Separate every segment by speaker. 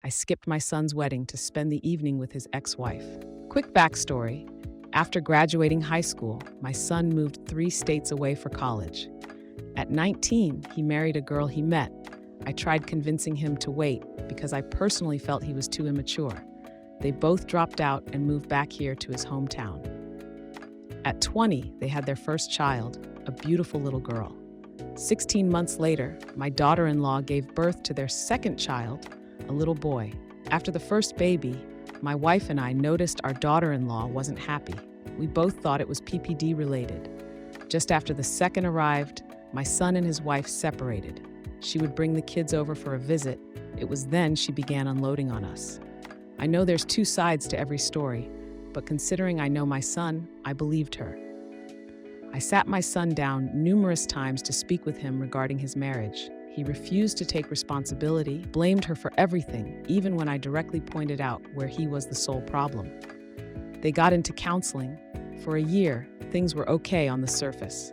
Speaker 1: I skipped my son's wedding to spend the evening with his ex-wife. Quick backstory. After graduating high school, my son moved 3 states away for college. At 19, he married a girl he met. I tried convincing him to wait because I personally felt he was too immature. They both dropped out and moved back here to his hometown. At 20, they had their first child, a beautiful little girl. 16 months later, my daughter-in-law gave birth to their second child, a little boy. After the first baby, my wife and I noticed our daughter-in-law wasn't happy. We both thought it was PPD related. Just after the second arrived, my son and his wife separated. She would bring the kids over for a visit. It was then she began unloading on us. I know there's 2 sides to every story, but considering I know my son, I believed her. I sat my son down numerous times to speak with him regarding his marriage. He refused to take responsibility, blamed her for everything, even when I directly pointed out where he was the sole problem. They got into counseling. For a year, things were okay on the surface.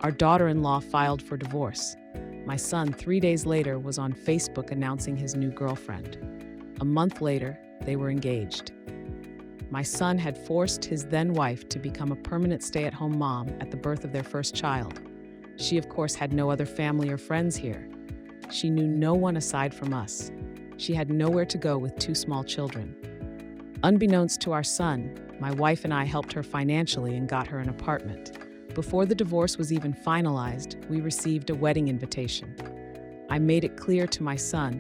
Speaker 1: Our daughter-in-law filed for divorce. My son, 3 days later, was on Facebook announcing his new girlfriend. A month later, they were engaged. My son had forced his then-wife to become a permanent stay-at-home mom at the birth of their first child. She, of course, had no other family or friends here. She knew no one aside from us. She had nowhere to go with 2 small children. Unbeknownst to our son, my wife and I helped her financially and got her an apartment. Before the divorce was even finalized, we received a wedding invitation. I made it clear to my son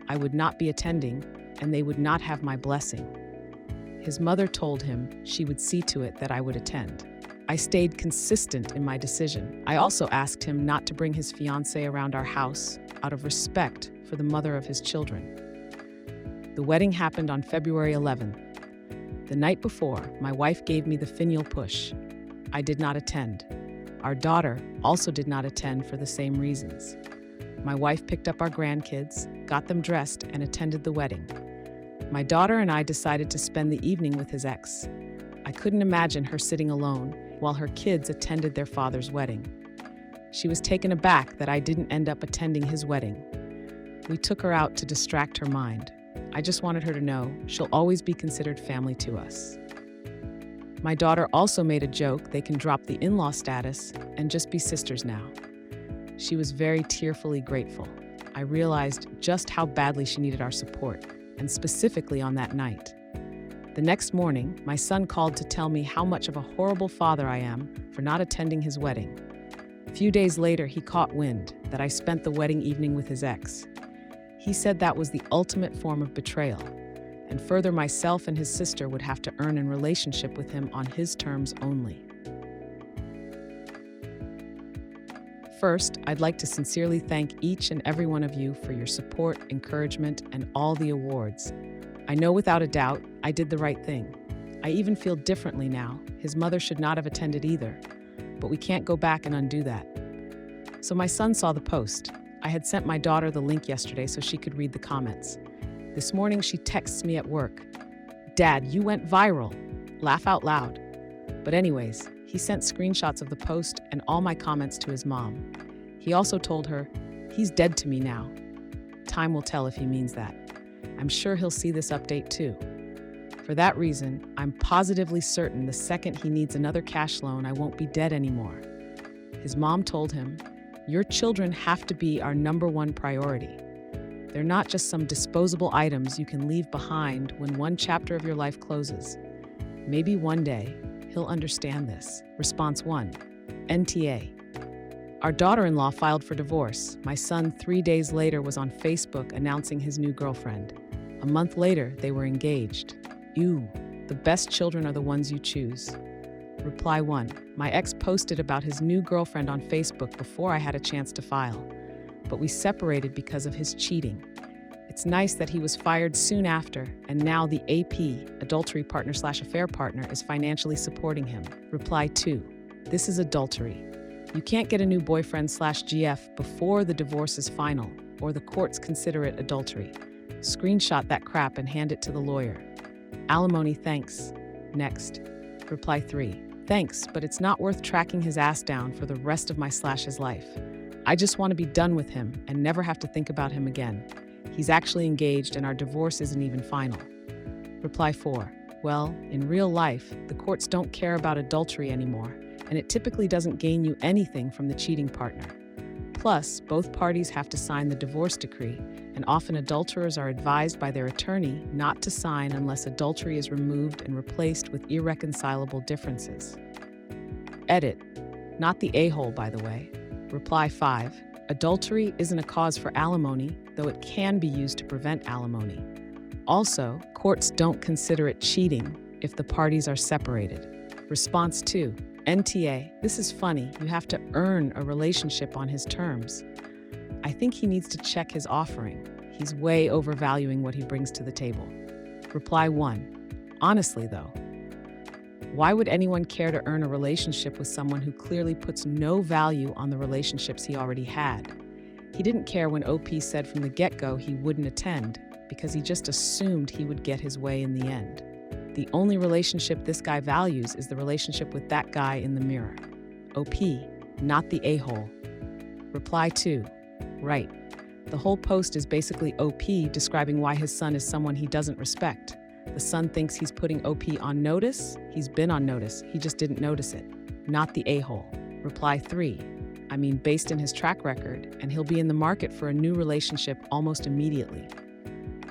Speaker 1: I would not be attending and they would not have my blessing. His mother told him she would see to it that I would attend. I stayed consistent in my decision. I also asked him not to bring his fiancée around our house out of respect for the mother of his children. The wedding happened on February 11th. The night before, my wife gave me the finial push. I did not attend. Our daughter also did not attend for the same reasons. My wife picked up our grandkids, got them dressed, and attended the wedding. My daughter and I decided to spend the evening with his ex. I couldn't imagine her sitting alone while her kids attended their father's wedding. She was taken aback that I didn't end up attending his wedding. We took her out to distract her mind. I just wanted her to know she'll always be considered family to us. My daughter also made a joke they can drop the in-law status and just be sisters now. She was very tearfully grateful. I realized just how badly she needed our support, and specifically on that night. The next morning, my son called to tell me how much of a horrible father I am for not attending his wedding. A few days later, he caught wind that I spent the wedding evening with his ex. He said that was the ultimate form of betrayal, and further myself and his sister would have to earn a relationship with him on his terms only. First, I'd like to sincerely thank each and every one of you for your support, encouragement, and all the awards. I know without a doubt I did the right thing. I even feel differently now. His mother should not have attended either, but we can't go back and undo that. So my son saw the post. I had sent my daughter the link yesterday so she could read the comments. This morning she texts me at work, "Dad, you went viral." Laugh out loud. But anyways, he sent screenshots of the post and all my comments to his mom. He also told her, "He's dead to me now." Time will tell if he means that. I'm sure he'll see this update too. For that reason, I'm positively certain the second he needs another cash loan, I won't be dead anymore. His mom told him, "Your children have to be our #1 priority. They're not just some disposable items you can leave behind when one chapter of your life closes." Maybe one day, he'll understand this. Response 1. NTA. Our daughter-in-law filed for divorce. My son 3 days later was on Facebook announcing his new girlfriend. A month later, they were engaged. Ew, the best children are the ones you choose. Reply 1. My ex posted about his new girlfriend on Facebook before I had a chance to file, but we separated because of his cheating. It's nice that he was fired soon after, and now the AP, adultery partner/affair partner, is financially supporting him. Reply 2. This is adultery. You can't get a new boyfriend/GF before the divorce is final, or the courts consider it adultery. Screenshot that crap and hand it to the lawyer. Alimony, thanks. Next. Reply 3. Thanks, but it's not worth tracking his ass down for the rest of my/his life. I just want to be done with him and never have to think about him again. He's actually engaged and our divorce isn't even final. Reply 4. Well, in real life, the courts don't care about adultery anymore, and it typically doesn't gain you anything from the cheating partner. Plus, both parties have to sign the divorce decree, and often adulterers are advised by their attorney not to sign unless adultery is removed and replaced with irreconcilable differences. Edit. Not the a-hole, by the way. Reply 5. Adultery isn't a cause for alimony, though it can be used to prevent alimony. Also, courts don't consider it cheating if the parties are separated. Response 2. NTA, this is funny. You have to earn a relationship on his terms. I think he needs to check his offering. He's way overvaluing what he brings to the table. Reply 1. Honestly, though, why would anyone care to earn a relationship with someone who clearly puts no value on the relationships he already had? He didn't care when OP said from the get-go he wouldn't attend, because he just assumed he would get his way in the end. The only relationship this guy values is the relationship with that guy in the mirror. OP, not the a-hole. Reply 2. Right. The whole post is basically OP describing why his son is someone he doesn't respect. The son thinks he's putting OP on notice. He's been on notice. He just didn't notice it. Not the a-hole. Reply 3. I mean, based on his track record, and he'll be in the market for a new relationship almost immediately.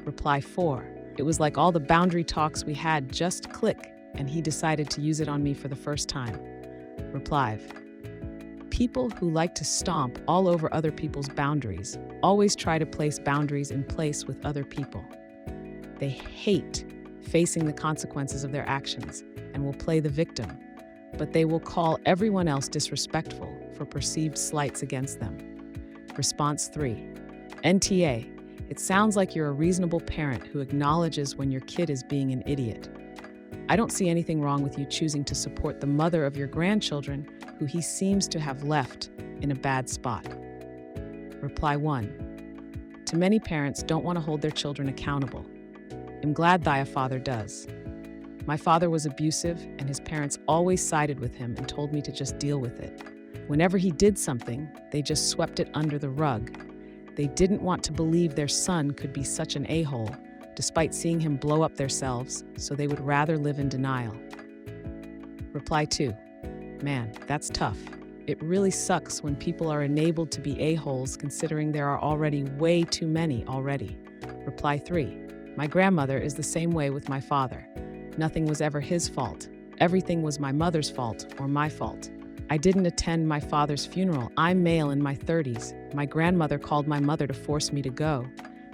Speaker 1: Reply 4. It was like all the boundary talks we had just click, and he decided to use it on me for the first time. Reply. People who like to stomp all over other people's boundaries always try to place boundaries in place with other people. They hate facing the consequences of their actions and will play the victim, but they will call everyone else disrespectful for perceived slights against them. Response 3. NTA. It sounds like you're a reasonable parent who acknowledges when your kid is being an idiot. I don't see anything wrong with you choosing to support the mother of your grandchildren who he seems to have left in a bad spot. Reply 1. To many parents don't want to hold their children accountable. I'm glad thy father does. My father was abusive, and his parents always sided with him and told me to just deal with it. Whenever he did something, they just swept it under the rug. They didn't want to believe their son could be such an a-hole, despite seeing him blow up themselves, so they would rather live in denial. Reply 2. Man, that's tough. It really sucks when people are enabled to be a-holes considering there are already way too many already. Reply 3. My grandmother is the same way with my father. Nothing was ever his fault. Everything was my mother's fault or my fault. I didn't attend my father's funeral. I'm male in my 30s. My grandmother called my mother to force me to go.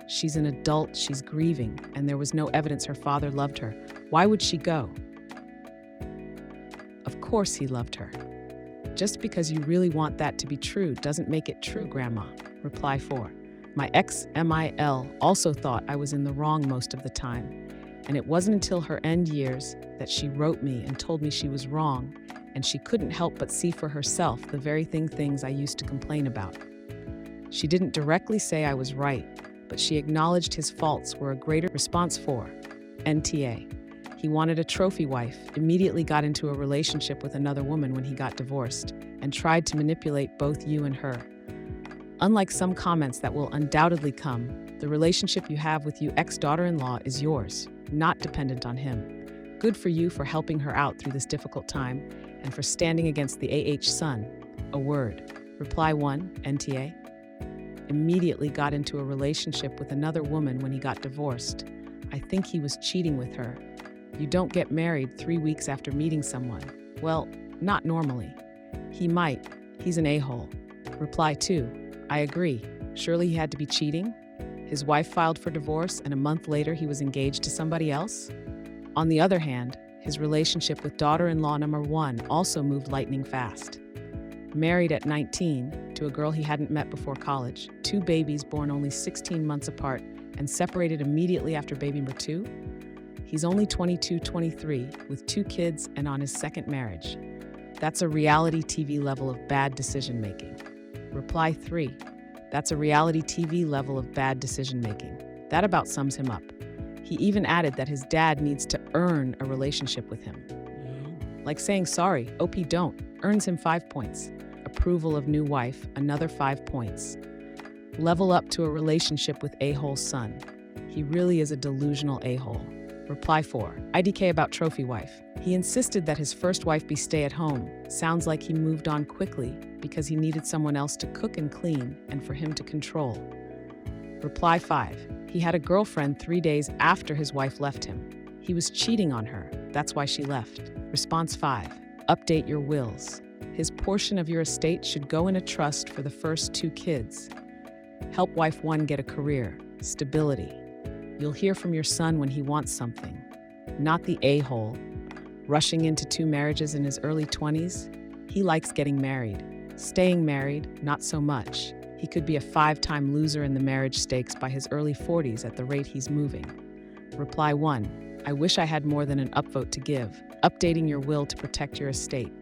Speaker 1: She's an adult, she's grieving, and there was no evidence her father loved her. Why would she go? Of course he loved her. Just because you really want that to be true doesn't make it true, Grandma. Reply 4. My ex-MIL also thought I was in the wrong most of the time, and it wasn't until her end years that she wrote me and told me she was wrong, and she couldn't help but see for herself the very things I used to complain about. She didn't directly say I was right, but she acknowledged his faults were a greater. Response 4. NTA. He wanted a trophy wife, immediately got into a relationship with another woman when he got divorced, and tried to manipulate both you and her. Unlike some comments that will undoubtedly come, the relationship you have with your ex-daughter-in-law is yours, not dependent on him. Good for you for helping her out through this difficult time and for standing against the son. A word. Reply 1, NTA. Immediately got into a relationship with another woman when he got divorced. I think he was cheating with her. You don't get married 3 weeks after meeting someone. Well, not normally. He might. He's an a-hole. Reply 2. I agree. Surely he had to be cheating? His wife filed for divorce, and a month later he was engaged to somebody else? On the other hand, his relationship with daughter-in-law number 1 also moved lightning fast. Married at 19 to a girl he hadn't met before college, 2 babies born only 16 months apart, and separated immediately after baby number 2? He's only 22-23, with 2 kids and on his second marriage. That's a reality TV level of bad decision-making. Reply 3. That's a reality TV level of bad decision-making. That about sums him up. He even added that his dad needs to earn a relationship with him. Like saying sorry, OP don't, earns him 5 points. Approval of new wife, another 5 points. Level up to a relationship with a-hole son. He really is a delusional a-hole. Reply 4. IDK about trophy wife. He insisted that his first wife be stay-at-home. Sounds like he moved on quickly because he needed someone else to cook and clean and for him to control. Reply 5. He had a girlfriend 3 days after his wife left him. He was cheating on her. That's why she left. Response 5. Update your wills. His portion of your estate should go in a trust for the first 2 kids. Help wife 1 get a career, stability. You'll hear from your son when he wants something. Not the a-hole, rushing into 2 marriages in his early 20s. He likes getting married. Staying married, not so much. He could be a 5-time loser in the marriage stakes by his early 40s at the rate he's moving. Reply 1. I wish I had more than an upvote to give. Updating your will to protect your estate.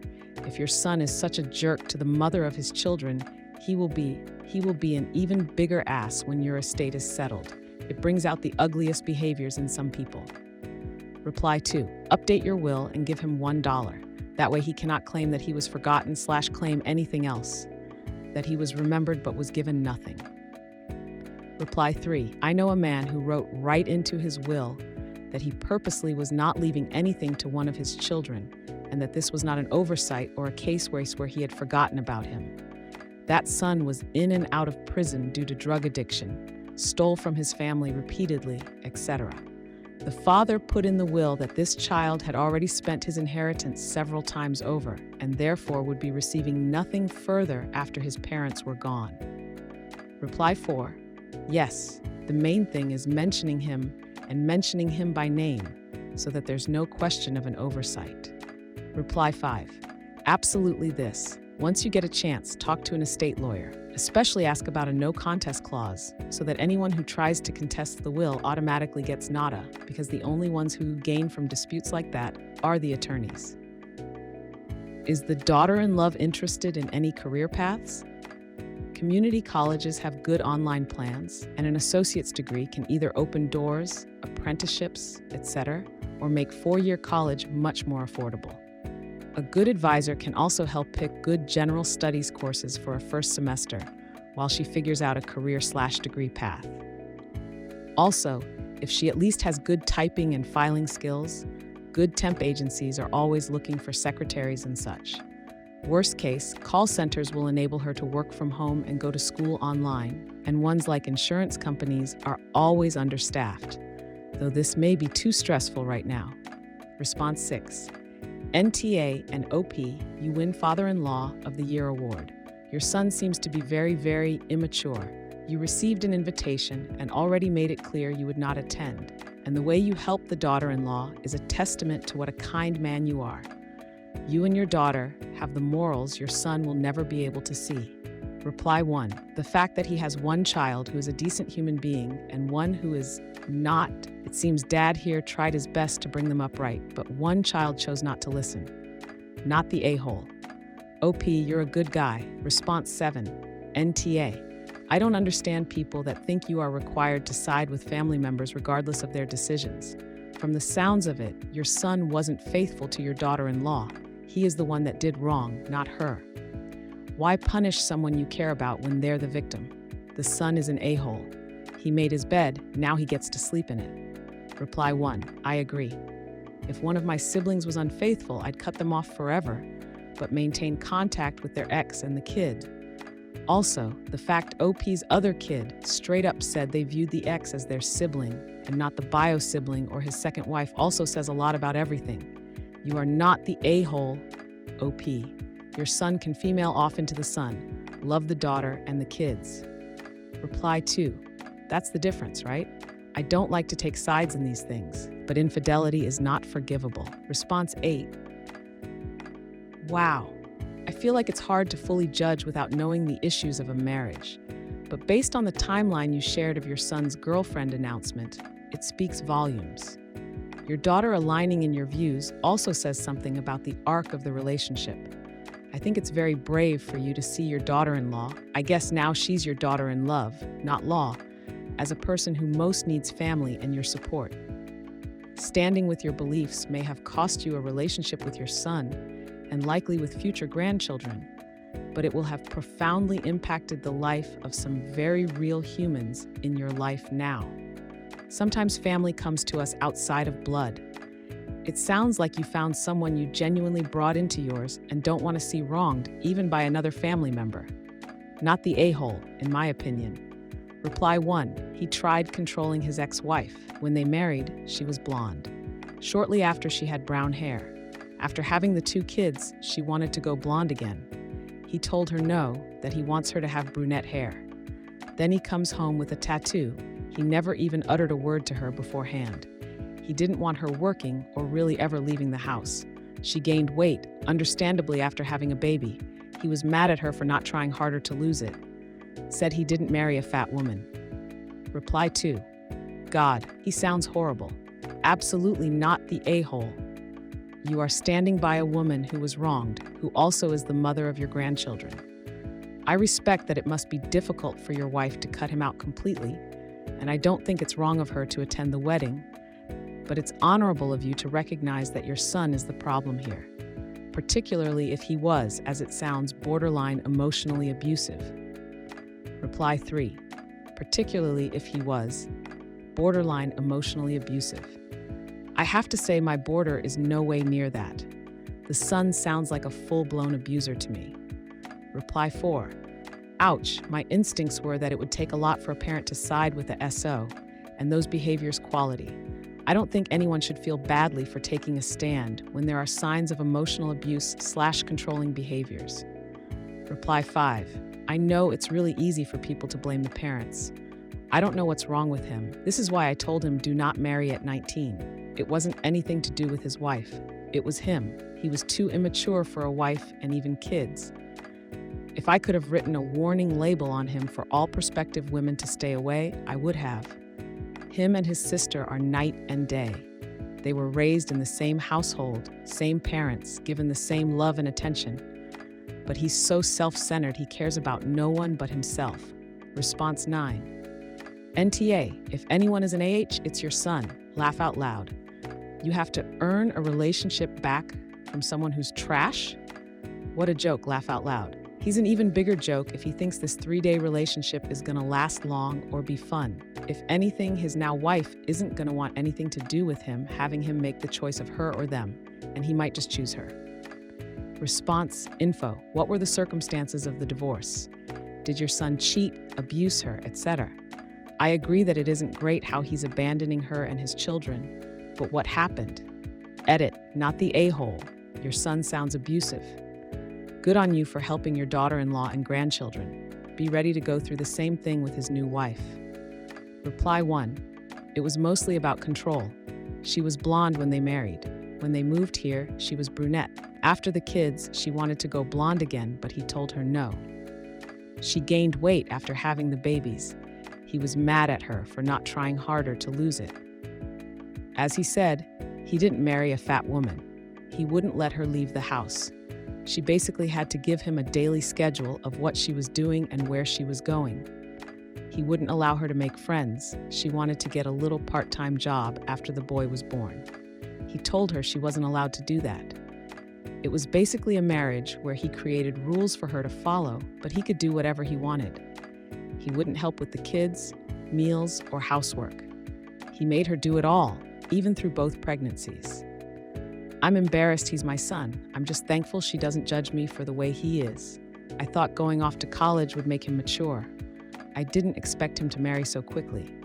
Speaker 1: If your son is such a jerk to the mother of his children, he will be an even bigger ass when your estate is settled. It brings out the ugliest behaviors in some people. Reply 2. Update your will and give him $1. That way he cannot claim that he was forgotten / claim anything else. That he was remembered but was given nothing. Reply 3. I know a man who wrote right into his will that he purposely was not leaving anything to one of his children, and that this was not an oversight or a case where he had forgotten about him. That son was in and out of prison due to drug addiction, stole from his family repeatedly, etc. The father put in the will that this child had already spent his inheritance several times over, and therefore would be receiving nothing further after his parents were gone. Reply 4. Yes, the main thing is mentioning him and mentioning him by name, so that there's no question of an oversight. Reply 5. Absolutely this. Once you get a chance, talk to an estate lawyer. Especially ask about a no contest clause, so that anyone who tries to contest the will automatically gets nada, because the only ones who gain from disputes like that are the attorneys. Is the daughter-in-law interested in any career paths? Community colleges have good online plans, and an associate's degree can either open doors, apprenticeships, etc., or make 4-year college much more affordable. A good advisor can also help pick good general studies courses for a first semester while she figures out a career/degree path. Also, if she at least has good typing and filing skills, good temp agencies are always looking for secretaries and such. Worst case, call centers will enable her to work from home and go to school online, and ones like insurance companies are always understaffed, though this may be too stressful right now. Response 6. NTA and OP, you win Father-in-Law of the Year award. Your son seems to be very, very immature. You received an invitation and already made it clear you would not attend, and the way you helped the daughter-in-law is a testament to what a kind man you are. You and your daughter have the morals your son will never be able to see. Reply 1. The fact that he has one child who is a decent human being and one who is not. It seems Dad here tried his best to bring them up right, but one child chose not to listen. Not the a-hole. OP, you're a good guy. Response 7. NTA. I don't understand people that think you are required to side with family members regardless of their decisions. From the sounds of it, your son wasn't faithful to your daughter-in-law. He is the one that did wrong, not her. Why punish someone you care about when they're the victim? The son is an a-hole. He made his bed, now he gets to sleep in it. Reply 1. I agree. If one of my siblings was unfaithful, I'd cut them off forever, but maintain contact with their ex and the kid. Also, the fact OP's other kid straight up said they viewed the ex as their sibling and not the bio-sibling or his second wife also says a lot about everything. You are not the a-hole, OP. Your son can female off into the sun, love the daughter and the kids. Reply 2. That's the difference, right? I don't like to take sides in these things, but infidelity is not forgivable. Response 8. Wow. I feel like it's hard to fully judge without knowing the issues of a marriage. But based on the timeline you shared of your son's girlfriend announcement, it speaks volumes. Your daughter aligning in your views also says something about the arc of the relationship. I think it's very brave for you to see your daughter-in-law, I guess now she's your daughter-in-love, not law, as a person who most needs family and your support. Standing with your beliefs may have cost you a relationship with your son, and likely with future grandchildren. but it will have profoundly impacted the life of some very real humans in your life now. Sometimes family comes to us outside of blood. It sounds like you found someone you genuinely brought into yours and don't want to see wronged, even by another family member. Not the a-hole, in my opinion. Reply 1. He tried controlling his ex-wife. When they married, she was blonde. Shortly after, she had brown hair. After having the 2 kids, she wanted to go blonde again. He told her no, that he wants her to have brunette hair. Then he comes home with a tattoo. He never even uttered a word to her beforehand. He didn't want her working or really ever leaving the house. She gained weight, understandably after having a baby. He was mad at her for not trying harder to lose it. Said he didn't marry a fat woman. Reply 2. God, he sounds horrible. Absolutely not the a-hole. You are standing by a woman who was wronged, who also is the mother of your grandchildren. I respect that it must be difficult for your wife to cut him out completely, and I don't think it's wrong of her to attend the wedding, but it's honorable of you to recognize that your son is the problem here, particularly if he was, as it sounds, borderline emotionally abusive. Reply 3. Particularly if he was borderline emotionally abusive. I have to say my border is no way near that. The son sounds like a full-blown abuser to me. Reply 4. Ouch, my instincts were that it would take a lot for a parent to side with the SO and those behaviors quality. I don't think anyone should feel badly for taking a stand when there are signs of emotional abuse/controlling behaviors. Reply 5. I know it's really easy for people to blame the parents. I don't know what's wrong with him. This is why I told him do not marry at 19. It wasn't anything to do with his wife. It was him. He was too immature for a wife and even kids. If I could have written a warning label on him for all prospective women to stay away, I would have. Him and his sister are night and day. They were raised in the same household, same parents, given the same love and attention. But he's so self-centered he cares about no one but himself. Response 9. NTA, if anyone is an AH, it's your son. Laugh out loud. You have to earn a relationship back from someone who's trash? What a joke, laugh out loud. He's an even bigger joke if he thinks this 3-day relationship is gonna last long or be fun. If anything, his now wife isn't gonna want anything to do with him, having him make the choice of her or them, and he might just choose her. Response info. What were the circumstances of the divorce? Did your son cheat, abuse her, etc.? I agree that it isn't great how he's abandoning her and his children, but what happened? Edit, not the a-hole. Your son sounds abusive. Good on you for helping your daughter-in-law and grandchildren. Be ready to go through the same thing with his new wife. Reply 1. It was mostly about control. She was blonde when they married. When they moved here, she was brunette. After the kids, she wanted to go blonde again, but he told her no. She gained weight after having the babies. He was mad at her for not trying harder to lose it. As he said, he didn't marry a fat woman. He wouldn't let her leave the house. She basically had to give him a daily schedule of what she was doing and where she was going. He wouldn't allow her to make friends. She wanted to get a little part-time job after the boy was born. He told her she wasn't allowed to do that. It was basically a marriage where he created rules for her to follow, but he could do whatever he wanted. He wouldn't help with the kids, meals, or housework. He made her do it all, even through both pregnancies. I'm embarrassed he's my son. I'm just thankful she doesn't judge me for the way he is. I thought going off to college would make him mature. I didn't expect him to marry so quickly.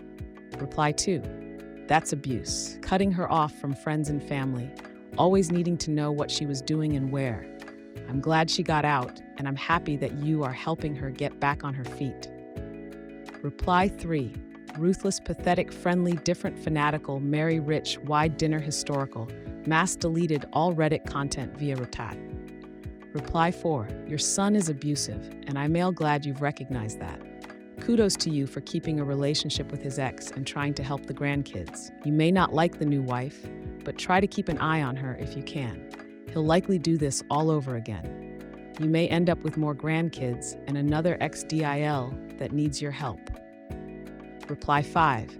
Speaker 1: Reply 2. That's abuse. Cutting her off from friends and family, always needing to know what she was doing and where. I'm glad she got out, and I'm happy that you are helping her get back on her feet. Reply 3. Ruthless, pathetic, friendly, different, fanatical, merry, rich, wide dinner, historical, mass deleted all Reddit content via Ratat. Reply 4. Your son is abusive, and I'm glad you've recognized that. Kudos to you for keeping a relationship with his ex and trying to help the grandkids. You may not like the new wife, but try to keep an eye on her if you can. He'll likely do this all over again. You may end up with more grandkids and another ex-DIL that needs your help. Reply 5.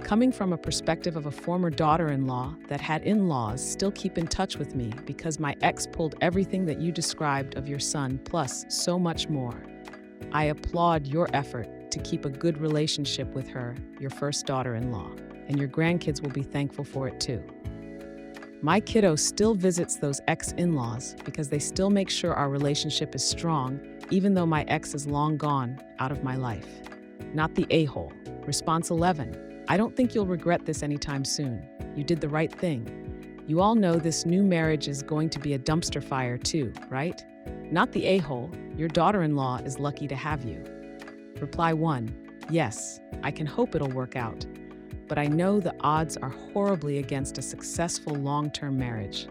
Speaker 1: Coming from a perspective of a former daughter-in-law that had in-laws still keep in touch with me because my ex pulled everything that you described of your son, plus so much more. I applaud your effort to keep a good relationship with her, your first daughter-in-law, and your grandkids will be thankful for it too. My kiddo still visits those ex-in-laws because they still make sure our relationship is strong, even though my ex is long gone out of my life. Not the a-hole. Response 11. I don't think you'll regret this anytime soon. You did the right thing. You all know this new marriage is going to be a dumpster fire too, right? Not the a-hole. Your daughter-in-law is lucky to have you. Reply 1. Yes, I can hope it'll work out. But I know the odds are horribly against a successful long-term marriage.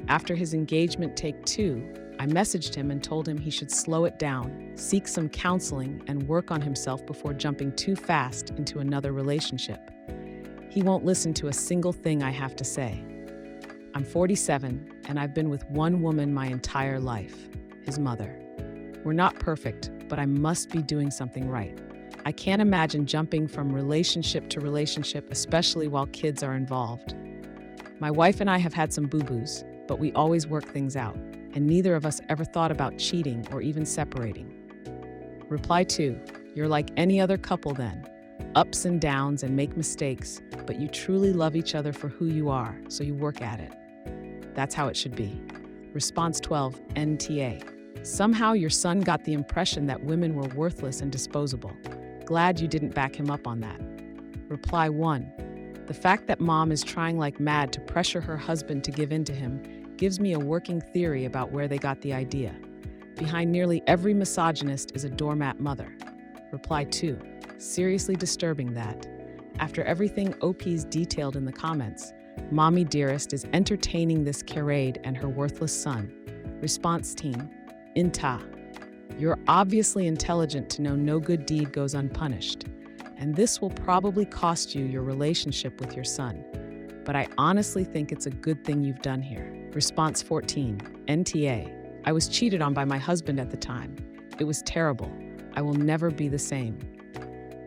Speaker 1: After his engagement take 2, I messaged him and told him he should slow it down, seek some counseling, and work on himself before jumping too fast into another relationship. He won't listen to a single thing I have to say. I'm 47, and I've been with one woman my entire life, his mother. We're not perfect, but I must be doing something right. I can't imagine jumping from relationship to relationship, especially while kids are involved. My wife and I have had some boo-boos, but we always work things out, and neither of us ever thought about cheating or even separating. Reply 2. You're like any other couple then. Ups and downs and make mistakes, but you truly love each other for who you are, so you work at it. That's how it should be. Response 12. NTA. Somehow your son got the impression that women were worthless and disposable. Glad you didn't back him up on that. Reply 1. The fact that mom is trying like mad to pressure her husband to give in to him gives me a working theory about where they got the idea. Behind nearly every misogynist is a doormat mother. Reply 2. Seriously disturbing that, after everything OP's detailed in the comments, Mommy Dearest is entertaining this charade and her worthless son. Response team. AITA. You're obviously intelligent to know no good deed goes unpunished, and this will probably cost you your relationship with your son. But I honestly think it's a good thing you've done here. Response 14. NTA. I was cheated on by my husband at the time. It was terrible. I will never be the same.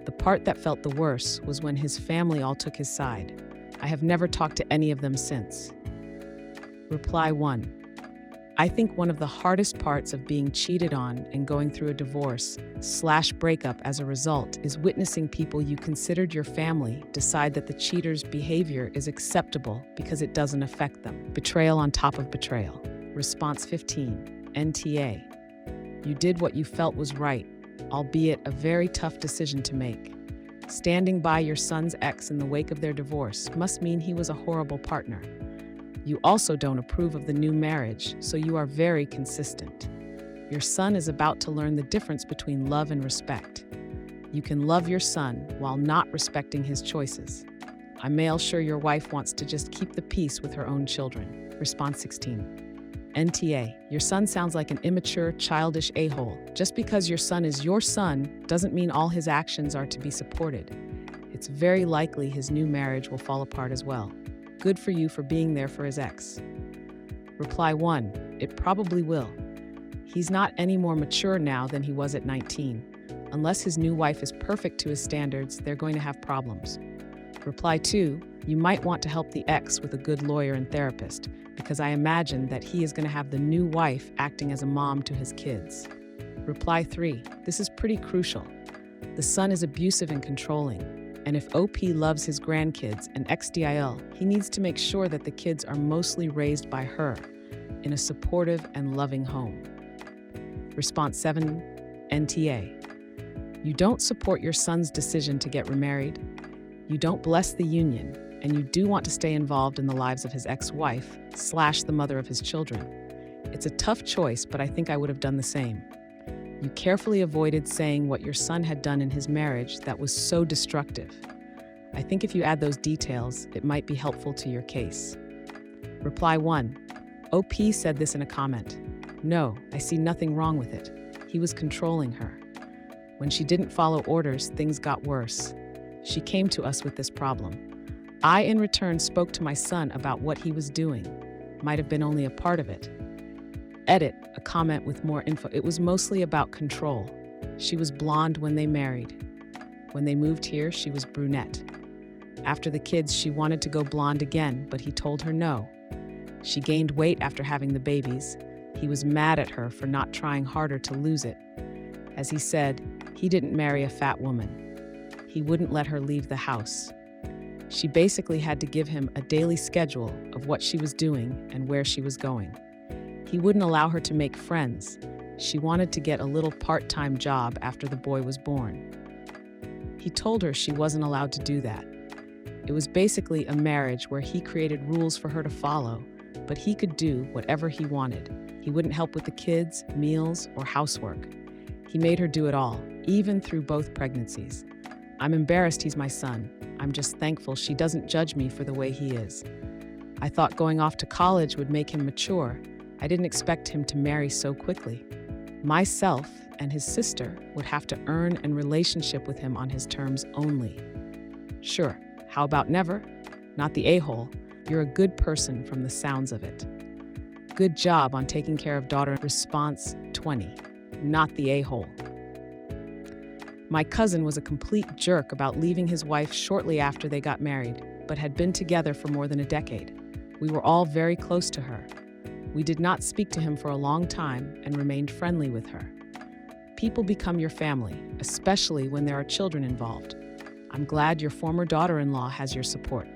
Speaker 1: The part that felt the worst was when his family all took his side. I have never talked to any of them since. Reply 1. I think one of the hardest parts of being cheated on and going through a divorce/breakup as a result is witnessing people you considered your family decide that the cheater's behavior is acceptable because it doesn't affect them. Betrayal on top of betrayal. Response 15. NTA. You did what you felt was right, albeit a very tough decision to make. Standing by your son's ex in the wake of their divorce must mean he was a horrible partner. You also don't approve of the new marriage, so you are very consistent. Your son is about to learn the difference between love and respect. You can love your son while not respecting his choices. I'm sure your wife wants to just keep the peace with her own children. Response 16. NTA. Your son sounds like an immature, childish a-hole. Just because your son is your son doesn't mean all his actions are to be supported. It's very likely his new marriage will fall apart as well. Good for you for being there for his ex. Reply 1. It probably will. He's not any more mature now than he was at 19. Unless his new wife is perfect to his standards, they're going to have problems. Reply 2. You might want to help the ex with a good lawyer and therapist, because I imagine that he is going to have the new wife acting as a mom to his kids. Reply 3. This is pretty crucial. The son is abusive and controlling. And if OP loves his grandkids and XDIL, he needs to make sure that the kids are mostly raised by her in a supportive and loving home. Response 7. NTA. You don't support your son's decision to get remarried. You don't bless the union, and you do want to stay involved in the lives of his ex-wife/the mother of his children. It's a tough choice, but I think I would have done the same. You carefully avoided saying what your son had done in his marriage that was so destructive. I think if you add those details, it might be helpful to your case. Reply 1. OP said this in a comment. No, I see nothing wrong with it. He was controlling her. When she didn't follow orders, things got worse. She came to us with this problem. I, in return, spoke to my son about what he was doing. Might have been only a part of it. Edit, a comment with more info. It was mostly about control. She was blonde when they married. When they moved here, she was brunette. After the kids, she wanted to go blonde again, but he told her no. She gained weight after having the babies. He was mad at her for not trying harder to lose it. As he said, he didn't marry a fat woman. He wouldn't let her leave the house. She basically had to give him a daily schedule of what she was doing and where she was going. He wouldn't allow her to make friends. She wanted to get a little part-time job after the boy was born. He told her she wasn't allowed to do that. It was basically a marriage where he created rules for her to follow, but he could do whatever he wanted. He wouldn't help with the kids, meals, or housework. He made her do it all, even through both pregnancies. I'm embarrassed he's my son. I'm just thankful she doesn't judge me for the way he is. I thought going off to college would make him mature. I didn't expect him to marry so quickly. Myself and his sister would have to earn a relationship with him on his terms only. Sure, how about never? Not the a-hole. You're a good person from the sounds of it. Good job on taking care of daughter. Response 20. Not the a-hole. My cousin was a complete jerk about leaving his wife shortly after they got married, but had been together for more than a decade. We were all very close to her. We did not speak to him for a long time and remained friendly with her. People become your family, especially when there are children involved. I'm glad your former daughter-in-law has your support.